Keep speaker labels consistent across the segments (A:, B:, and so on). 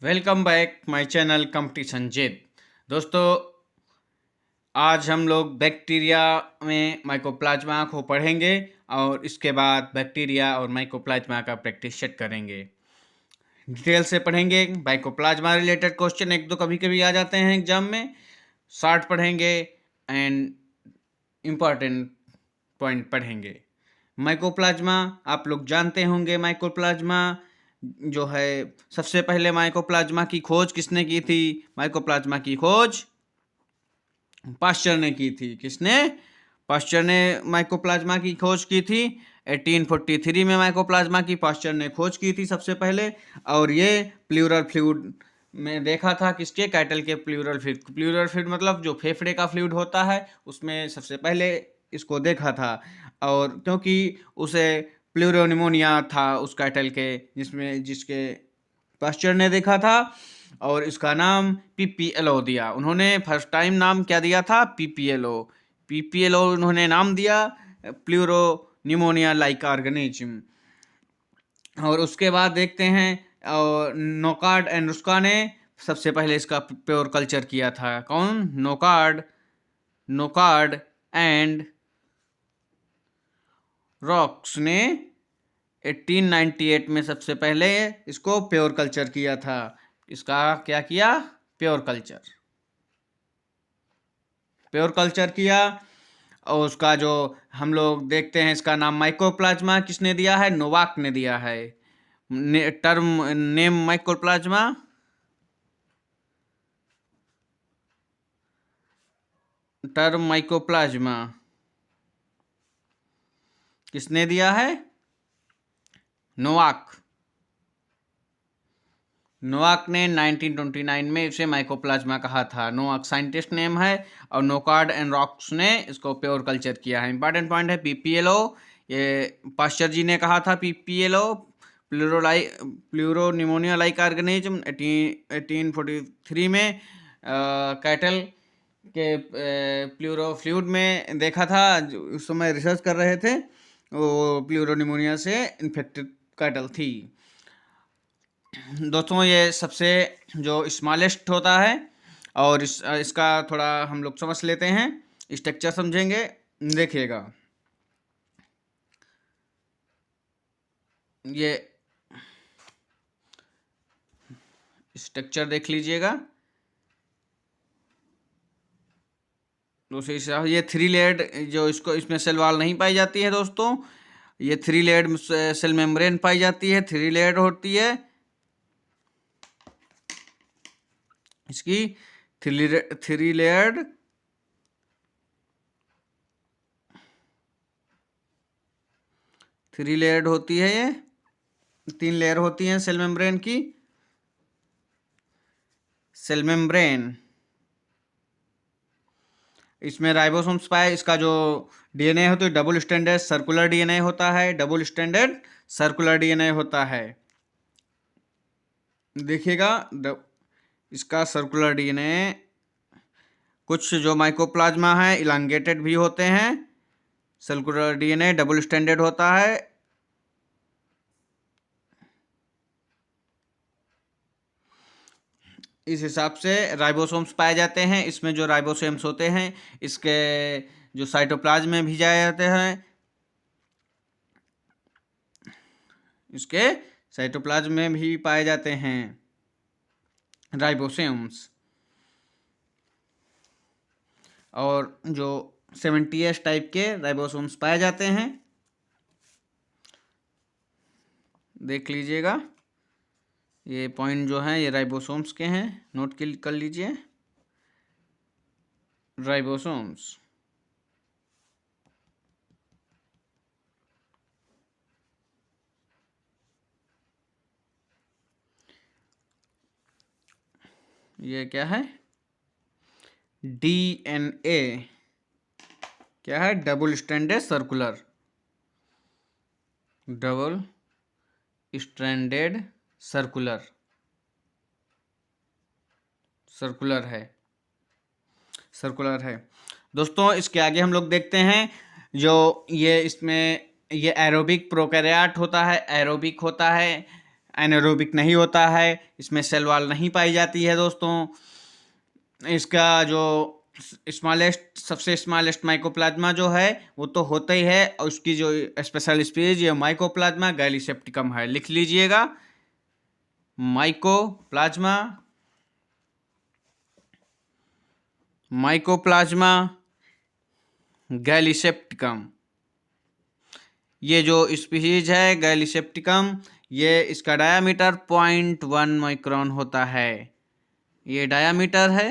A: Welcome back my channel competition जेद। दोस्तों, आज हम लोग बैक्टीरिया में माइकोप्लाज्मा को पढ़ेंगे और इसके बाद बैक्टीरिया और माइकोप्लाज्मा का प्रैक्टिस सेट करेंगे। डिटेल से पढ़ेंगे। माइकोप्लाज्मा रिलेटेड क्वेश्चन एक दो कभी कभी आ जाते हैं एग्जाम में, शॉर्ट पढ़ेंगे एंड इम्पॉर्टेंट पॉइंट पढ़ेंगे। माइकोप्लाज्मा आप लोग जानते होंगे। माइकोप्लाज्मा जो है, सबसे पहले माइकोप्लाज्मा की खोज किसने की थी? माइकोप्लाज्मा की खोज पास्चर ने की थी। किसने? पास्चर ने माइकोप्लाज्मा की खोज की थी। 1843 में माइकोप्लाज्मा की पास्चर ने खोज की थी सबसे पहले, और ये प्लूरल फ्लूइड में देखा था। किसके? कैटल के प्लूरल फ्लूइड। प्लूरल फ्लूइड मतलब जो फेफड़े का फ्लूइड होता है, उसमें सबसे पहले इसको देखा था। और क्योंकि उसे प्लूरोनिमोनिया था उस कैटल के, जिसके पास्चर ने देखा था, और इसका नाम पीपीएलओ दिया उन्होंने। फर्स्ट टाइम नाम क्या दिया था? पीपीएलओ। पीपीएलओ उन्होंने नाम दिया, प्लूरोनिमोनिया लाइक ऑर्गेनिज्म। और उसके बाद देखते हैं, और नोकार्ड एंड रुस्का ने सबसे पहले इसका प्योर कल्चर किया था। कौन? नोकार्ड एंड रॉक्स ने 1898 में सबसे पहले इसको प्योर कल्चर किया था। इसका क्या किया? प्योर कल्चर किया। और उसका जो हम लोग देखते हैं, इसका नाम माइकोप्लाज्मा किसने दिया है? नोवाक ने दिया है। टर्म नेम माइकोप्लाज्मा किसने दिया है? नोवाक ने 1929 में इसे माइकोप्लाज्मा कहा था। नोवाक साइंटिस्ट नेम है, और नोकार्ड एंड रॉक्स ने इसको प्योर कल्चर किया है। इंपॉर्टेंट पॉइंट है पीपीएलओ। ये पास्चर जी ने कहा था पीपीएलओ, प्लूरोनिमोनिया लाइक ऑर्गेनिज्म। 1843 में कैटल के प्लूरो फ्लूइड में देखा था। उस समय रिसर्च कर रहे थे, वो प्लूरोनिमोनिया से इन्फेक्टेड कैटल थी। दोस्तों, ये सबसे जो स्मॉलेस्ट होता है, और इसका थोड़ा हम लोग समझ लेते हैं, स्ट्रक्चर समझेंगे। देखिएगा, ये स्ट्रक्चर देख लीजिएगा। दूसरी ये 3 लेयर्ड, जो इसमें सेल वॉल नहीं पाई जाती है दोस्तों। ये 3 लेयर्ड सेल मेम्ब्रेन पाई जाती है। 3 लेयर्ड होती है इसकी। 3 लेयर्ड होती है। ये 3 लेयर होती हैं सेल मेम्ब्रेन की। सेल मेम्ब्रेन, इसमें राइबोसोम्स पाए। इसका जो डीएनए होता है डबल स्टैंडर्ड सर्कुलर डीएनए होता है। देखिएगा, इसका सर्कुलर डीएनए। कुछ जो माइकोप्लाज्मा है इलांगेटेड भी होते हैं। सर्कुलर डीएनए डबल स्टैंडर्ड होता है। इस हिसाब से राइबोसोम्स पाए जाते हैं। इसमें जो राइबोसोम्स होते हैं, इसके जो साइटोप्लाज्म में भी जाए जाते हैं, इसके साइटोप्लाज्म में भी पाए जाते हैं राइबोसोम्स। और जो 70S टाइप के राइबोसोम्स पाए जाते हैं, देख लीजिएगा। ये पॉइंट जो हैं, ये राइबोसोम्स के हैं, नोट कर लीजिए। राइबोसोम्स, ये क्या है? डीएनए क्या है? डबल स्ट्रैंडेड सर्कुलर है। दोस्तों, इसके आगे हम लोग देखते हैं, जो ये इसमें ये एरोबिक प्रोकैरियोट होता है। एनारोबिक नहीं होता है, इसमें सेल वॉल नहीं पाई जाती है दोस्तों। इसका जो सबसे स्मॉलेस्ट माइकोप्लाज्मा जो है वो तो होता ही है, और उसकी जो स्पेशल स्पीशीज ये माइकोप्लाज्मा गैलीसेप्टिकम है। लिख लीजिएगा, माइकोप्लाज्मा, माइकोप्लाज्मा गैलीसेप्टिकम। ये जो स्पीशीज है गैलीसेप्टिकम, ये इसका डायामीटर 0.1 माइक्रोन होता है। ये डायामीटर है,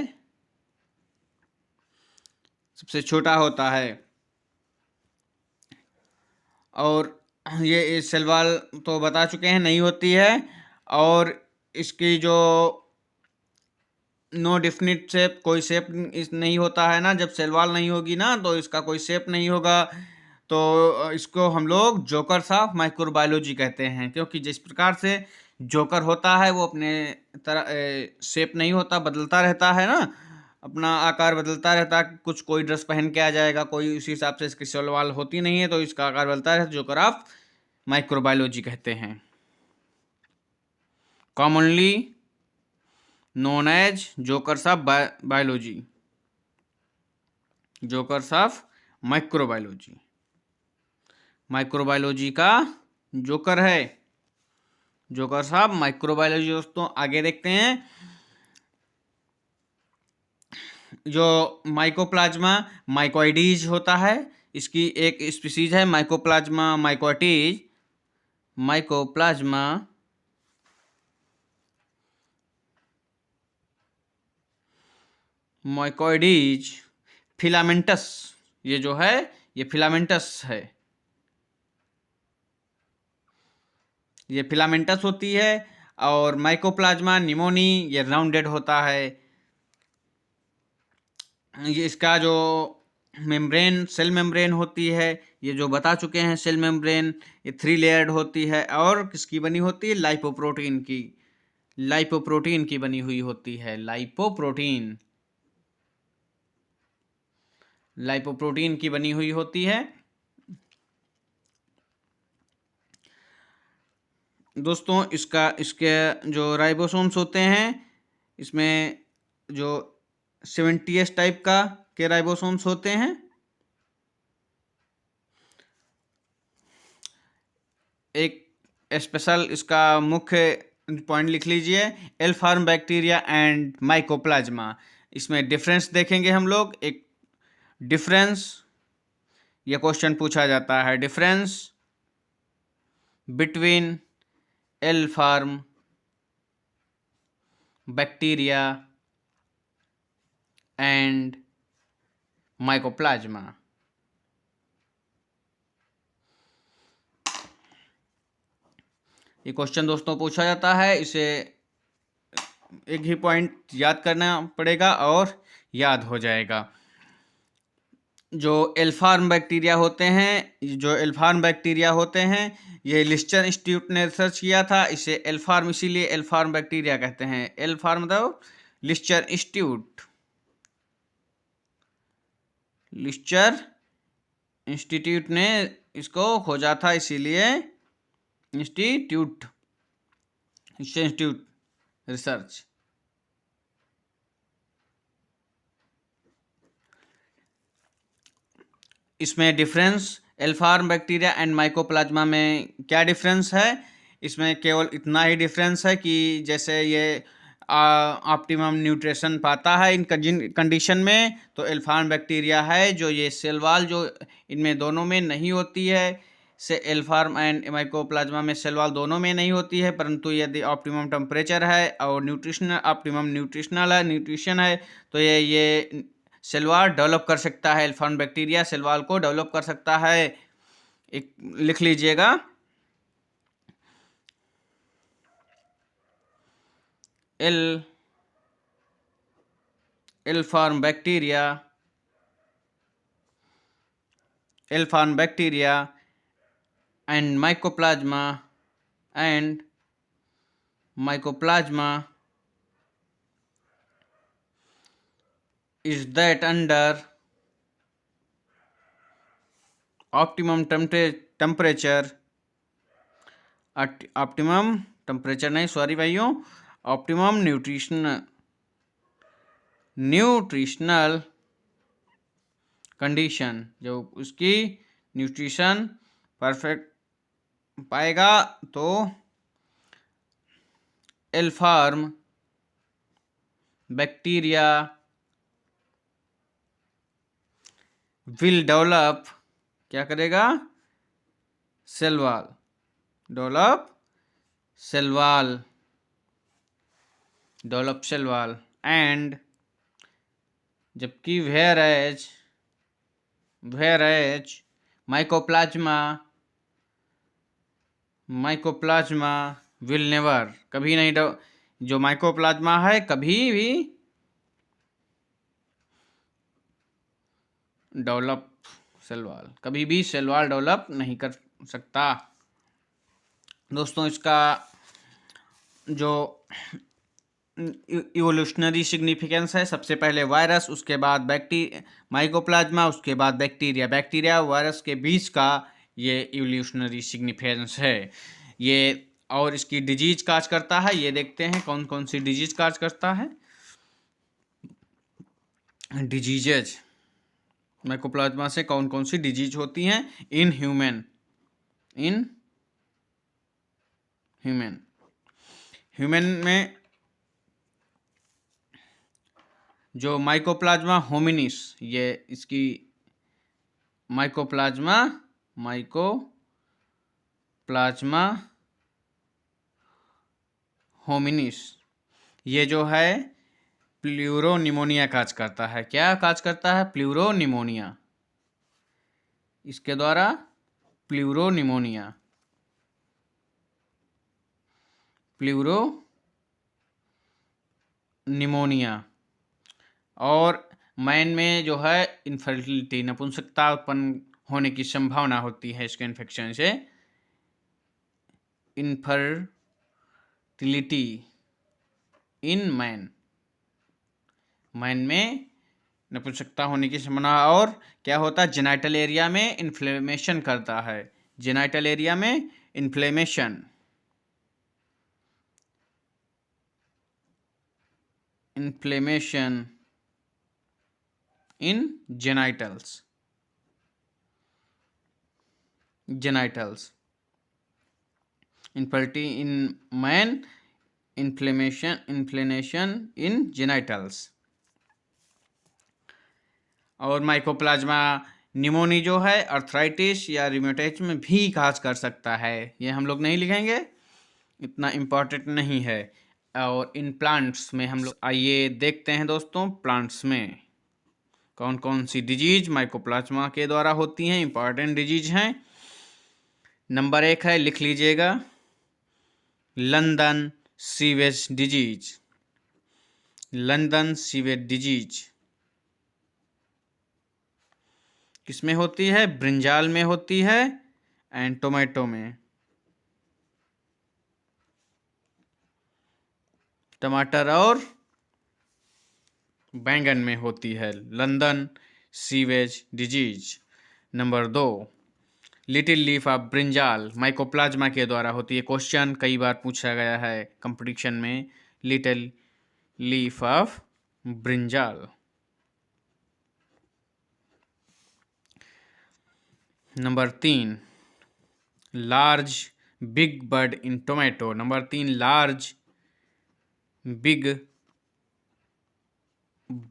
A: सबसे छोटा होता है। और ये सेल वॉल तो बता चुके हैं नहीं होती है, और इसकी जो नो डिफिनिट शेप, कोई शेप नहीं होता है ना। जब सेल वॉल नहीं होगी ना तो इसका कोई शेप नहीं होगा, तो इसको हम लोग जोकर्स ऑफ माइक्रोबायोलॉजी कहते हैं, क्योंकि जिस प्रकार से जोकर होता है वो अपने तरह शेप नहीं होता, बदलता रहता है ना, अपना आकार बदलता रहता है। कुछ कोई ड्रेस पहन के आ जाएगा, कोई उसी हिसाब से इसकी सेल वॉल होती नहीं है, तो इसका आकार बदलता रहता है। जोकर ऑफ माइक्रोबायोलॉजी कहते हैं, commonly known as jokers of biology, jokers of microbiology. Microbiology का जोकर है, जोकर्स ऑफ माइक्रोबायोलॉजी। दोस्तों आगे देखते हैं, जो माइकोप्लाज्मा माइकोइडीज होता है, इसकी एक स्पीसीज है माइकोप्लाज्मा माइकोइडीज। माइकोप्लाज्मा माइकोइडीज फिलामेंटस, ये जो है ये फिलामेंटस है, ये फिलामेंटस होती है। और माइकोप्लाज्मा निमोनी ये राउंडेड होता है। ये इसका जो मेम्ब्रेन, सेल मेम्ब्रेन होती है, ये जो बता चुके हैं सेल मेम्ब्रेन, ये 3 लेयर्ड होती है, और किसकी बनी होती है? लाइपोप्रोटीन की, लाइपोप्रोटीन की बनी हुई होती है, लाइपोप्रोटीन, लाइपोप्रोटीन की बनी हुई होती है। दोस्तों इसके जो राइबोसोम्स होते हैं, इसमें जो 70s टाइप का के राइबोसोम्स होते हैं। एक स्पेशल इसका मुख्य पॉइंट लिख लीजिए, L form bacteria and mycoplasma. इसमें डिफरेंस देखेंगे हम लोग, एक डिफरेंस, ये क्वेश्चन पूछा जाता है, difference between L form bacteria and mycoplasma. ये क्वेश्चन दोस्तों पूछा जाता है, इसे एक ही पॉइंट याद करना पड़ेगा और याद हो जाएगा। जो एल्फार्म बैक्टीरिया होते हैं, जो एल्फार्म बैक्टीरिया होते हैं, ये लिस्टर इंस्टीट्यूट ने रिसर्च किया था। इसे एल्फार्म इसीलिए एल्फार्म बैक्टीरिया कहते हैं। एल्फार्म मतलब लिस्टर इंस्टीट्यूट, लिस्टर इंस्टीट्यूट ने इसको खोजा था, इसीलिए इंस्टीट्यूट, इंस्टीट्यूट रिसर्च। इसमें डिफरेंस एल्फार्म बैक्टीरिया एंड माइकोप्लाज्मा में क्या डिफरेंस है? इसमें केवल इतना ही डिफरेंस है कि जैसे ये ऑप्टिमम न्यूट्रिशन पाता है इन कंडीशन में, तो एल्फार्म बैक्टीरिया है जो ये सेल वॉल जो इनमें दोनों में नहीं होती है, से एल्फार्म एंड माइकोप्लाज्मा में सेल वॉल दोनों में नहीं होती है, परंतु यदि ऑप्टिमम टेम्परेचर है और न्यूट्रिशनल ऑप्टिमम न्यूट्रिशन है, तो ये सेल वॉल डेवलप कर सकता है। एल्फार्म बैक्टीरिया सेल वॉल को डेवलप कर सकता है। एक लिख लीजिएगा, L form bacteria and mycoplasma is that under optimum temperature, optimum temperature नहीं, सॉरी भाइयों, ऑप्टिमम न्यूट्रिशनल कंडीशन, जो उसकी न्यूट्रिशन परफेक्ट पाएगा तो एल्फार्म बैक्टीरिया विल डेवलप, क्या करेगा, cell wall, develop cell wall and, जबकि whereas mycoplasma will never, कभी नहीं, जो माइकोप्लाज्मा है कभी भी डेवलप सेल वॉल डेवलप नहीं कर सकता। दोस्तों इसका जो इवोल्यूशनरी सिग्निफिकेंस है, सबसे पहले वायरस, उसके बाद माइकोप्लाज्मा, उसके बाद बैक्टीरिया वायरस के बीच का ये इवोल्यूशनरी सिग्निफिकेंस है ये। और इसकी डिजीज काज करता है, ये देखते हैं कौन कौन सी डिजीज काज करता है। डिजीजेज, माइकोप्लाज्मा से कौन कौन सी डिजीज होती हैं इन ह्यूमन में, जो माइकोप्लाज्मा होमिनिस, ये इसकी माइकोप्लाज्मा होमिनिस, ये जो है प्लूरोनिमोनिया काज करता है। क्या काज करता है? प्लूरोनिमोनिया, इसके द्वारा प्लूरोनिमोनिया और मैन में जो है इनफर्टिलिटी, नपुंसकता उत्पन्न होने की संभावना होती है इसके इन्फेक्शन से। इनफर्टिलिटी इन मैन में नपुंसकता होने की संभावना। और क्या होता है? जेनाइटल एरिया में इन्फ्लेमेशन करता है, जेनाइटल एरिया में inflammation in genitals, infertility in man, inflammation in genitals। और माइकोप्लाज्मा निमोनी जो है अर्थराइटिस या रिमेटोइड में भी काज कर सकता है, ये हम लोग नहीं लिखेंगे, इतना इम्पोर्टेंट नहीं है। और इन प्लांट्स में हम लोग, आइए देखते हैं दोस्तों प्लांट्स में कौन कौन सी डिजीज माइकोप्लाज्मा के द्वारा होती हैं, इंपॉर्टेंट डिजीज हैं। नंबर 1 है, लिख लीजिएगा, लंदन सीवेज डिजीज। किसमें होती है? ब्रिंजाल में होती है एंड टोमेटो में, टमाटर और बैंगन में होती है London sewage disease. Number 2, little leaf of brinjal mycoplasma के द्वारा होती है। क्वेश्चन कई बार पूछा गया है कंपटीशन में, little leaf of brinjal. Number 3, large big bud in tomato. Number 3, large big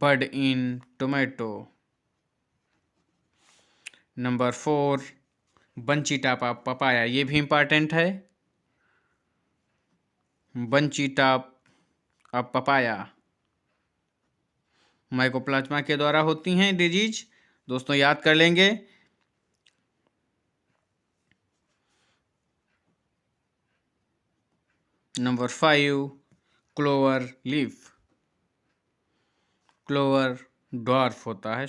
A: bud in tomato. Number 4, bunchy top of papaya, ये भी इंपॉर्टेंट है, bunchy top of papaya mycoplasma के द्वारा होती हैं डिजीज। दोस्तों याद कर लेंगे। Number 5, clover leaf, clover dwarf होता है,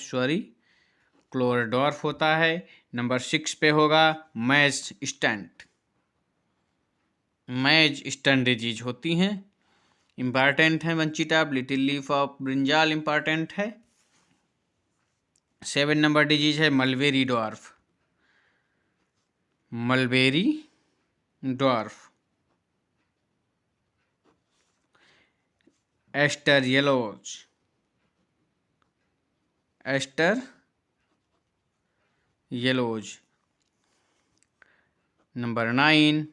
A: क्लोवर डॉर्फ होता है। नंबर 6 पे होगा मैज स्टंट डिजीज होती हैं, इम्पॉर्टेंट है। Bunchy top, little leaf of brinjal important है। 7 नंबर डिजीज है mulberry dwarf, aster yellows, aster yellows. Number 9,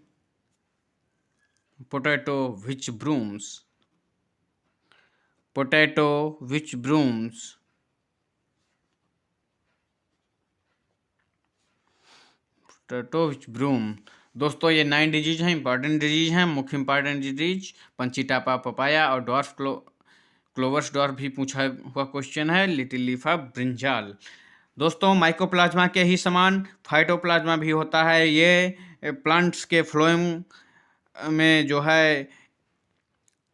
A: potato witch brooms, potato witch brooms. Potato witch broom. दोस्तों ये 9 डिजीज हैं, इंपॉर्टेंट डिजीज हैं। मुख्य इंपॉर्टेंट डिजीज पंचीटापा पपाया और dwarf clovers dwarf भी पूछा हुआ क्वेश्चन है। Little leaf of brinjal. दोस्तों माइकोप्लाज्मा के ही समान फाइटोप्लाज्मा भी होता है। ये प्लांट्स के फ्लोएम में जो है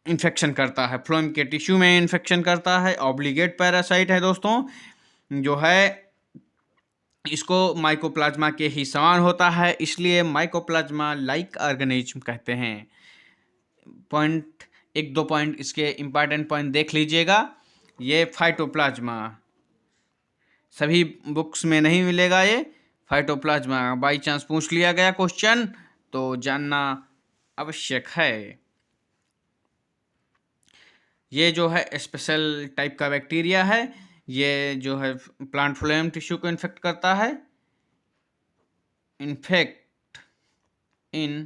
A: इन्फेक्शन करता है, फ्लोएम के टिश्यू में इन्फेक्शन करता है। ऑब्लिगेट पैरासाइट है दोस्तों, जो है इसको माइकोप्लाज्मा के ही समान होता है, इसलिए माइकोप्लाज्मा लाइक ऑर्गेनिज्म कहते हैं। पॉइंट 1-2 पॉइंट इसके इंपॉर्टेंट पॉइंट देख लीजिएगा। ये फाइटोप्लाज्मा सभी बुक्स में नहीं मिलेगा। ये फाइटोप्लाज्मा बाई चांस पूछ लिया गया क्वेश्चन तो जानना आवश्यक है। ये जो है स्पेशल टाइप का बैक्टीरिया है। ये जो है प्लांट फ्लोएम टिश्यू को इन्फेक्ट करता है। Infect in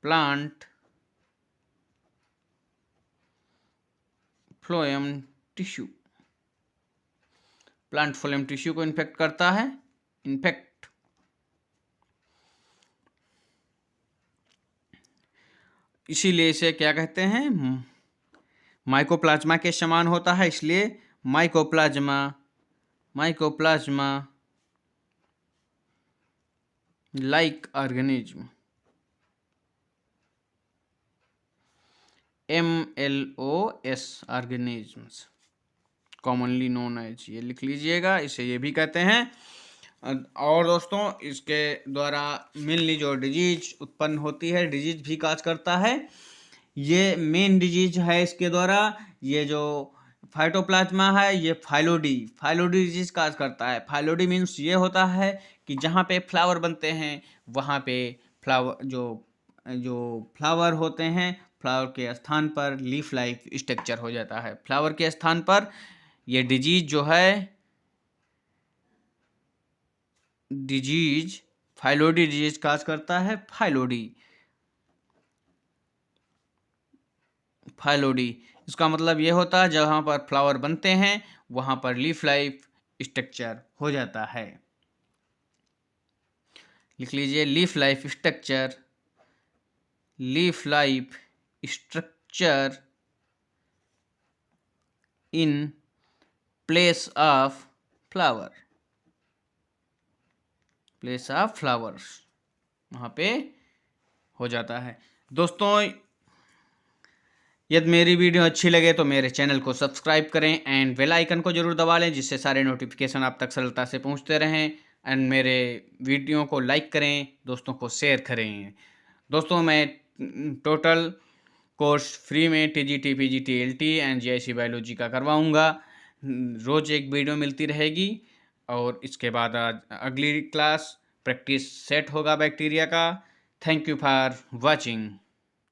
A: plant phloem tissue, plant phloem tissue को इन्फेक्ट करता है। इन्फेक्ट इसीलिए इसे क्या कहते हैं, माइकोप्लाज्मा के समान होता है, इसलिए mycoplasma like organism, MLOS organisms commonly known as, ये लिख लीजिएगा, इसे ये भी कहते हैं। और दोस्तों इसके द्वारा मेनली जो डिजीज उत्पन्न होती है, डिजीज भी काज करता है। ये मेन डिजीज है इसके द्वारा। ये जो फाइटोप्लाज्मा है ये फाइलोडी डिजीज काज करता है। फाइलोडी मीन्स ये होता है कि जहाँ पे फ्लावर बनते हैं वहाँ पे फ्लावर जो फ्लावर होते हैं, फ्लावर के स्थान पर लीफ लाइफ स्ट्रक्चर हो जाता है। फ्लावर के स्थान पर ये डिजीज जो है, डिजीज फाइलोडी डिजीज काज करता है। फाइलोडी इसका मतलब ये होता है जहाँ पर फ्लावर बनते हैं वहाँ पर लीफ लाइफ स्ट्रक्चर हो जाता है। लिख लीजिए leaf life structure in place of flowers, वहाँ पे हो जाता है। दोस्तों यदि मेरी वीडियो अच्छी लगे तो मेरे चैनल को सब्सक्राइब करें एंड बेल आइकन को जरूर दबा लें, जिससे सारे नोटिफिकेशन आप तक सरलता से पहुंचते रहें। एंड मेरे वीडियो को लाइक करें, दोस्तों को शेयर करें। दोस्तों मैं टोटल कोर्स फ्री में TGT PGT LT and GIC biology का करवाऊँगा। रोज़ एक वीडियो मिलती रहेगी और इसके बाद अगली क्लास प्रैक्टिस सेट होगा बैक्टीरिया का। Thank you for watching.